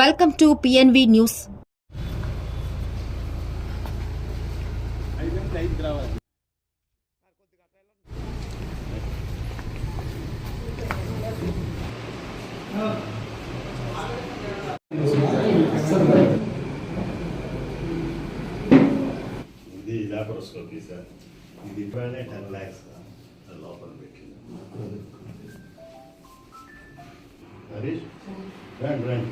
Welcome to PNV News. ఇది laparoscopy sir, ఇది 10 lakhs లోపల పెట్టింది. హరీష్ రండి రండి.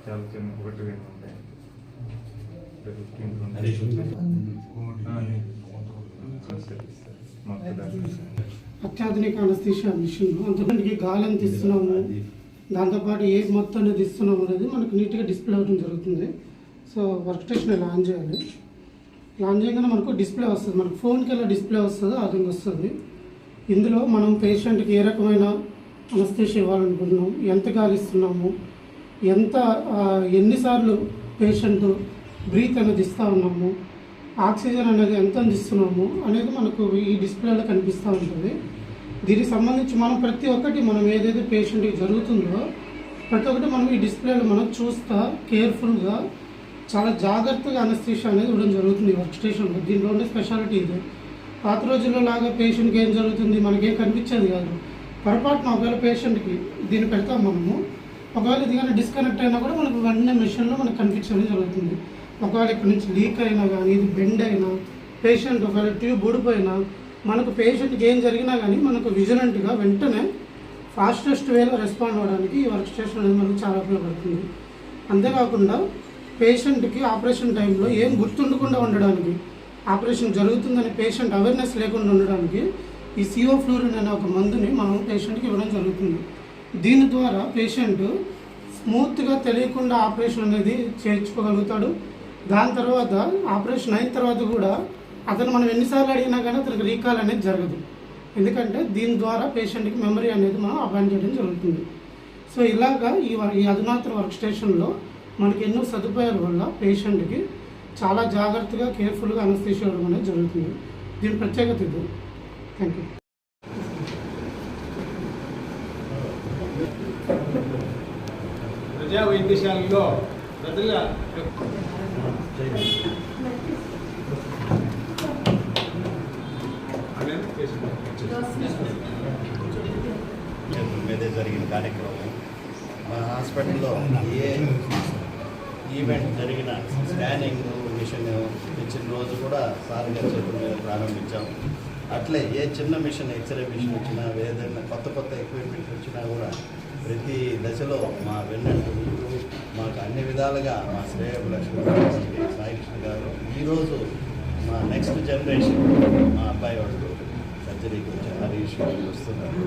చాలా చిన్న ఒకటి ఉంటాయి. అత్యాధునిక అనస్థీషియా మిషన్ అంతకంటే గాలి ఎంత ఇస్తున్నాము, దాంతోపాటు ఏ మొత్తం అనేది ఇస్తున్నాము అనేది మనకు నీట్గా డిస్ప్లే అవ్వడం జరుగుతుంది. సో వర్క్ స్టేషన్ ఇలా ఆన్ చేయాలి. ఆన్ చేయగానే మనకు డిస్ప్లే వస్తుంది, మనకు ఫోన్కి ఎలా డిస్ప్లే వస్తుందో అది వస్తుంది. ఇందులో మనం పేషెంట్కి ఏ రకమైన అనస్థీషియా ఇవ్వాలనుకుంటున్నాం, ఎంత గాలి ఇస్తున్నాము, ఎన్నిసార్లు పేషెంట్ బ్రీత్ అనేది ఇస్తూ ఉన్నాము, ఆక్సిజన్ అనేది ఎంత అందిస్తున్నాము అనేది మనకు ఈ డిస్ప్లేలో కనిపిస్తూ ఉంటుంది. దీనికి సంబంధించి ప్రతి ఒక్కటి మనం ఏదైతే పేషెంట్కి జరుగుతుందో ప్రతి ఒక్కటి మనం ఈ డిస్ప్లేలో మనం చూస్తా కేర్ఫుల్గా చాలా జాగ్రత్తగా అనస్థీషియా అనేది ఇవ్వడం జరుగుతుంది ఈ వర్క్ స్టేషన్లో. దీంట్లో ఉండే స్పెషాలిటీ ఇది. పాత రోజుల్లో లాగా పేషెంట్కి ఏం జరుగుతుంది మనకేం కనిపించేది కాదు. పొరపాటున ఒకవేళ పేషెంట్కి దీన్ని పెడతాం మనము, ఒకవేళ ఇది కానీ డిస్కనెక్ట్ అయినా కూడా మనకు వెంటనే మిషన్లో మనకు కనిపించడం జరుగుతుంది. ఒకవేళ ఇక్కడ నుంచి లీక్ అయినా కానీ, ఇది బెండ్ అయినా, పేషెంట్ ఒకవేళ ట్యూబ్ ఊడిపోయినా, మనకు పేషెంట్కి ఏం జరిగినా కానీ మనకు విజిలెంట్గా వెంటనే ఫాస్టెస్ట్ వేలో రెస్పాండ్ అవ్వడానికి ఈ వర్క్ స్టేషన్ అనేది మనకు చాలా ఉపయోగపడుతుంది. అంతేకాకుండా పేషెంట్కి ఆపరేషన్ టైంలో ఏం గుర్తుండకుండా ఉండడానికి, ఆపరేషన్ జరుగుతుందని పేషెంట్ అవేర్నెస్ లేకుండా ఉండడానికి ఈ సియోఫ్లూరిన్ అనే ఒక మందుని మనం పేషెంట్కి ఇవ్వడం జరుగుతుంది. దీని ద్వారా పేషెంట్ స్మూత్గా తెలియకుండా ఆపరేషన్ అనేది చేర్చుకోగలుగుతాడు. దాని తర్వాత ఆపరేషన్ అయిన తర్వాత కూడా అతను మనం ఎన్నిసార్లు అడిగినా కానీ అతనికి రీకాల్ అనేది జరగదు. ఎందుకంటే దీని ద్వారా పేషెంట్కి మెమరీ అనేది మనం అపాయింట్ చేయడం జరుగుతుంది. సో ఇలాగా ఈ అధునాతన వర్క్ స్టేషన్లో మనకి ఎన్నో సదుపాయాల వల్ల పేషెంట్కి చాలా జాగ్రత్తగా కేర్ఫుల్గా అనస్థీషియా ఇవ్వడం అనేది జరుగుతుంది. దీని ప్రత్యేకత ఇది. Thank you. ప్రజా వైద్యశాలలో ప్రజల మీదే జరిగిన కార్యక్రమం మా హాస్పిటల్లో ఏ ఈవెంట్ జరిగిన స్కానింగ్ మిషన్ ఇచ్చిన రోజు కూడా సార్ గారి చేతుల మీద ప్రారంభించాం. అట్లే ఏ చిన్న మిషన్, ఎక్స్రే మిషన్ వచ్చినా, ఏదైనా కొత్త ఎక్విప్మెంట్ వచ్చినా కూడా ప్రతి దశలో మా వెన్నట్టు మాకు అన్ని విధాలుగా మా శ్రేయోభిలాషులు సాయికృష్ణ గారు ఈరోజు మా నెక్స్ట్ జనరేషన్ మా అబ్బాయి వాడు సర్జరీకి వచ్చి హరీష్ వస్తున్నారు.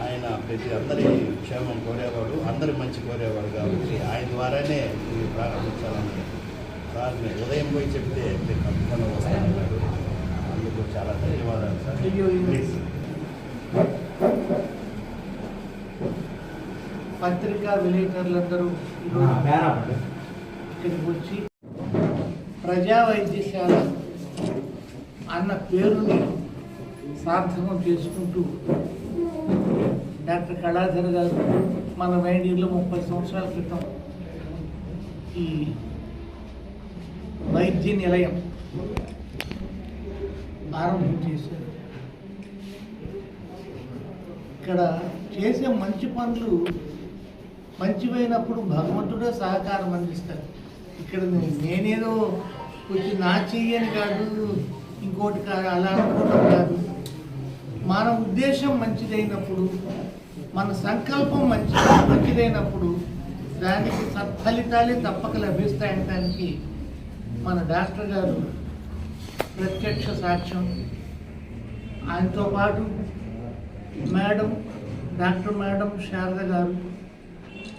ఆయన ప్రతి అందరి క్షేమం కోరేవాడు, అందరి మంచి కోరేవాడు కాబట్టి ఆయన ద్వారానే ఇవి ప్రారంభించాలని సార్ని ఉదయం పోయి చెప్తే మీరు తప్పకుండా వస్తానన్నాడు. అందుకు చాలా ధన్యవాదాలు సార్. ప్లీజ్. పత్రికా విలేకరులందరూ ఇక్కడికి వచ్చి ప్రజా వైద్యశాల అన్న పేరుని సార్థకం చేసుకుంటూ డాక్టర్ కళాధర్ గారు మన వైద్యుల్లో 30 సంవత్సరాల క్రితం ఈ వైద్య నిలయం ఆరంభం చేశారు. ఇక్కడ చేసే మంచి పనులు మంచివైనప్పుడు భగవంతుడే సహకారం అందిస్తాడు. ఇక్కడ నేనేదో వచ్చి నా చెయ్యని కాదు, ఇంకోటి కాదు, అలా అనుకోవడం కాదు. మన ఉద్దేశం మంచిదైనప్పుడు, మన సంకల్పం మంచిదైనప్పుడు దానికి సత్ఫలితాలే తప్పక లభిస్తాయనడానికి మన డాక్టర్ గారు ప్రత్యక్ష సాక్ష్యం. ఆయనతో పాటు డాక్టర్ మేడం శారద గారు,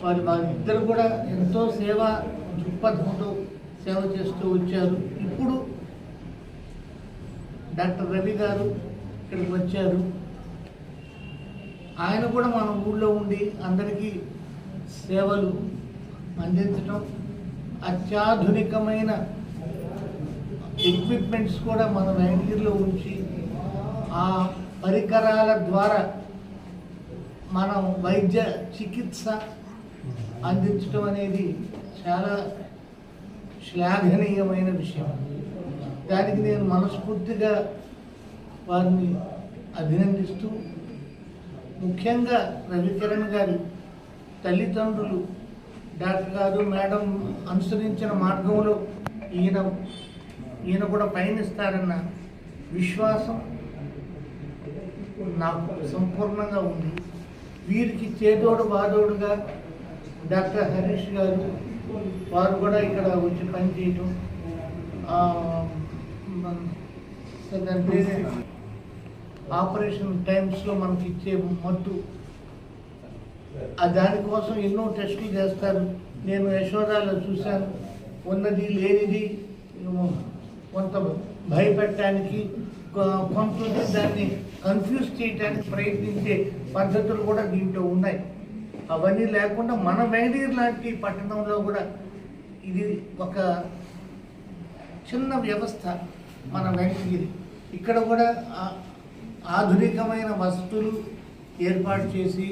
వారిద్దరు కూడా ఎంతో సేవా దృక్పథంతో సేవ చేస్తూ వచ్చారు. ఇప్పుడు డాక్టర్ రవి గారు ఇక్కడికి వచ్చారు. ఆయన కూడా మన ఊళ్ళో ఉండి అందరికీ సేవలు అందించడం అత్యాధునికమైన ఎక్విప్మెంట్స్ కూడా మన వెంకటగిరిలో ఉంచి ఆ పరికరాల ద్వారా మనం వైద్య చికిత్స అందించడం అనేది చాలా శ్లాఘనీయమైన విషయం. దానికి నేను మనస్ఫూర్తిగా వారిని అభినందిస్తూ, ముఖ్యంగా రవికిరణ్ గారి తల్లిదండ్రులు డాక్టర్ గారు మేడం అనుసరించిన మార్గంలో ఈయన కూడా పయనిస్తారన్న విశ్వాసం నాకు సంపూర్ణంగా ఉంది. వీరికి చేదోడు వాదోడుగా డాక్టర్ హరీష్ గారు వారు కూడా ఇక్కడ వచ్చి పనిచేయటం, దాని పేరు ఆపరేషన్ టైమ్స్లో మనకి ఇచ్చే మట్టు, దానికోసం ఎన్నో టెస్టులు చేస్తారు. నేను యశోదాలో చూశాను, ఉన్నది లేనిది కొంత భయపెట్టడానికి, కొంత దాన్ని కన్ఫ్యూజ్ చేయడానికి ప్రయత్నించే పద్ధతులు కూడా దీంట్లో ఉన్నాయి. అవన్నీ లేకుండా మన వెంకటగిరి లాంటి పట్టణంలో కూడా ఇది ఒక చిన్న వ్యవస్థ. మన వెంకటగిరి ఇక్కడ కూడా ఆధునికమైన వసతులు ఏర్పాటు చేసి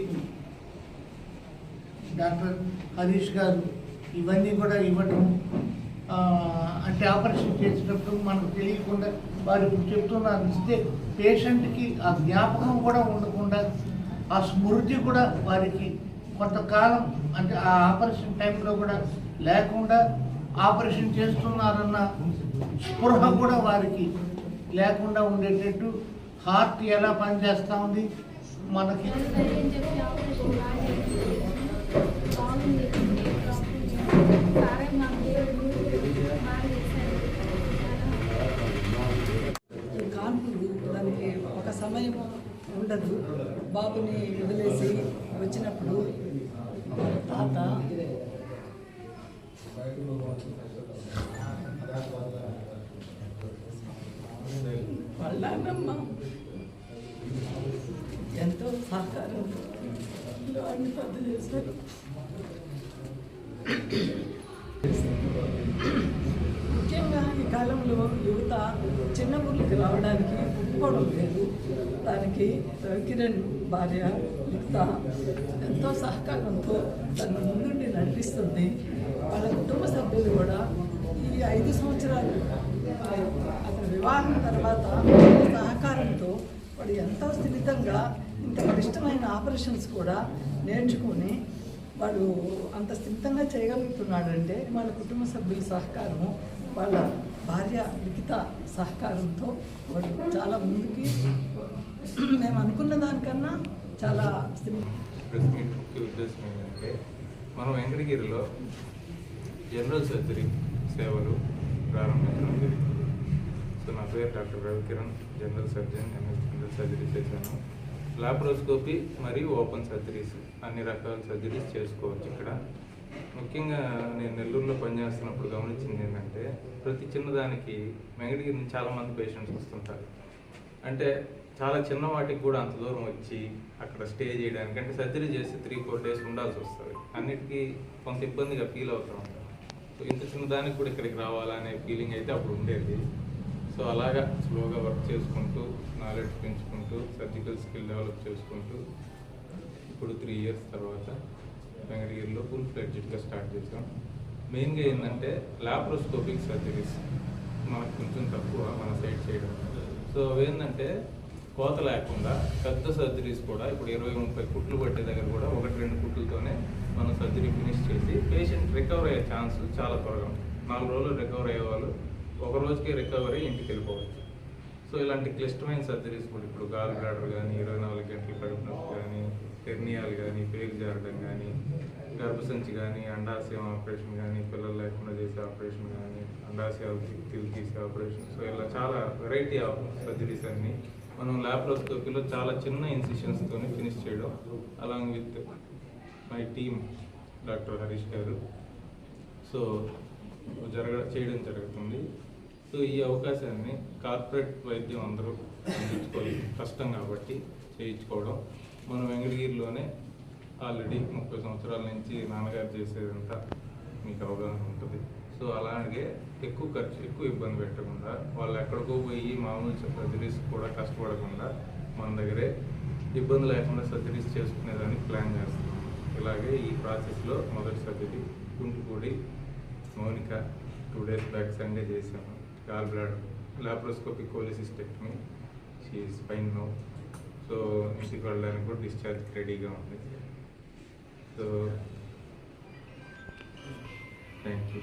డాక్టర్ హరీష్ గారు ఇవన్నీ కూడా ఇవ్వటం, అంటే ఆపరేషన్ చేసేటప్పుడు మనకు తెలియకుండా వారు ఇప్పుడు చెప్తున్నారు ఇస్తే పేషెంట్కి ఆ జ్ఞాపకం కూడా ఉండకుండా, ఆ స్మృతి కూడా వారికి కొంతకాలం, అంటే ఆ ఆపరేషన్ టైంలో కూడా లేకుండా ఆపరేషన్ చేస్తున్నారన్న స్పృహ కూడా వారికి లేకుండా ఉండేటట్టు హార్ట్ ఎలా పనిచేస్తూ ఉంది మనకి. కాన్పులు దానికి ఒక సమయం ఉండదు. బాబుని వదిలేసి వచ్చినప్పుడు తాత వాళ్ళ నాన్నమ్మ ఎంతో సహకారంతో అన్ని పెద్ద చేశారు. ముఖ్యంగా ఈ కాలంలో యువత చిన్న ఊళ్ళకి రావడానికి ఒప్పుకోవడం లేదు. దానికి రవికిరణ్ భార్య యుక్త ఎంతో సహకారంతో తన ముందుండి నడిపిస్తుంది. వాళ్ళ కుటుంబ సభ్యులు కూడా ఈ 5 సంవత్సరాలు అతని వివాహం తర్వాత సహకారంతో వాడు ఎంతో స్థిమితంగా ఇంత క్లిష్టమైన ఆపరేషన్స్ కూడా నేర్చుకొని వాడు అంత స్థిమితంగా చేయగలుగుతున్నాడంటే వాళ్ళ కుటుంబ సభ్యుల సహకారము, వాళ్ళ భార్య లిఖిత సహకారంతో వాడు చాలా ముందుకి మేము అనుకున్న దానికన్నా చాలా ప్రెస్ మీట్ ముఖ్య ఉద్దేశం ఏంటంటే మనం వెంకటగిరిలో జనరల్ సర్జరీ సేవలు ప్రారంభించడం జరిగింది. సో నా పేరు doctor Ravikiran, general surgeon, MS general surgery చేశాను. లాప్రోస్కోపీ మరియు ఓపెన్ సర్జరీస్ అన్ని రకాల సర్జరీస్ చేసుకోవచ్చు ఇక్కడ. ముఖ్యంగా నేను నెల్లూరులో పనిచేస్తున్నప్పుడు గమనించింది ఏంటంటే ప్రతి చిన్నదానికి వెంకటగిరి నుంచి చాలామంది పేషెంట్స్ వస్తుంటారు. అంటే చాలా చిన్న వాటికి కూడా అంత దూరం వచ్చి అక్కడ స్టే చేయడానికి, అంటే సర్జరీ చేసి 3-4 డేస్ ఉండాల్సి వస్తుంది. అన్నిటికీ కొంత ఇబ్బందిగా ఫీల్ అవుతూ ఉంటాం. సో ఇంత చిన్నదానికి కూడా ఇక్కడికి రావాలనే ఫీలింగ్ అయితే అప్పుడు ఉండేది. సో అలాగా స్లోగా వర్క్ చేసుకుంటూ, నాలెడ్జ్ పెంచుకుంటూ, సర్జికల్ స్కిల్ డెవలప్ చేసుకుంటూ ఇప్పుడు 3 ఇయర్స్ తర్వాత వెంకటగిరిలో ఫుల్ ఫ్లెడ్జ్డ్గా స్టార్ట్ చేసాం. మెయిన్గా ఏంటంటే లాప్రోస్కోపిక్ సర్జరీస్ మనకు కొంచెం తక్కువ మన సైడ్ చేయడం. సో అవేంటంటే కోత లేకుండా పెద్ద సర్జరీస్ కూడా ఇప్పుడు 20-30 కుట్లు పట్టే దగ్గర కూడా 1-2 కుట్లతోనే మనం సర్జరీ ఫినిష్ చేసి పేషెంట్ రికవర్ అయ్యే ఛాన్స్ చాలా త్వరగా. 4 రోజులు రికవర్ అయ్యే వాళ్ళు 1 రోజుకే రికవర్ అయ్యి ఇంటికి వెళ్ళిపోవచ్చు. సో ఇలాంటి క్లిష్టమైన సర్జరీస్ కూడా ఇప్పుడు గాల్ బ్లాడర్ కానీ, 24 గంటలు కడుపు నొప్పి కానీ, హెర్నియాలు కానీ, పేరు జారడం కానీ, గర్భసంచి కానీ, అండాశయం ఆపరేషన్ కానీ, పిల్లలు లేకుండా చేసే ఆపరేషన్ కానీ, అండాశయాలు తీసే ఆపరేషన్. సో ఇలా చాలా వెరైటీ ఆఫ్ సర్జరీస్ అన్ని మనం లాప్రోస్కోపీలో చాలా చిన్న ఇన్సిషన్స్తో ఫినిష్ చేయడం, along with my team doctor Harish గారు సో చేయడం జరుగుతుంది. సో ఈ అవకాశాన్ని కార్పొరేట్ వైద్యం అందరూ అందించుకోవాలి, కష్టం కాబట్టి చేయించుకోవడం. మనం వెంకటగిరిలోనే ఆల్రెడీ 30 సంవత్సరాల నుంచి నాన్నగారు చేసేదంతా మీకు అవగాహన ఉంటుంది. సో అలాగే ఎక్కువ ఖర్చు, ఎక్కువ ఇబ్బంది పెట్టకుండా, వాళ్ళు ఎక్కడికో పోయి మామూలు సర్జరీస్ కూడా కష్టపడకుండా మన దగ్గరే ఇబ్బంది లేకుండా సర్జరీస్ చేసుకునేదానికి ప్లాన్ చేస్తున్నాం. ఇలాగే ఈ ప్రాసెస్లో మొదటి surgery Kuntupudi Mounika 2 days back Sunday చేసాము. Gall bladder laparoscopic cholecystectomy, she is fine now. So ఇంటికి వెళ్ళడానికి కూడా డిశ్చార్జ్ రెడీగా ఉంది. So thank you.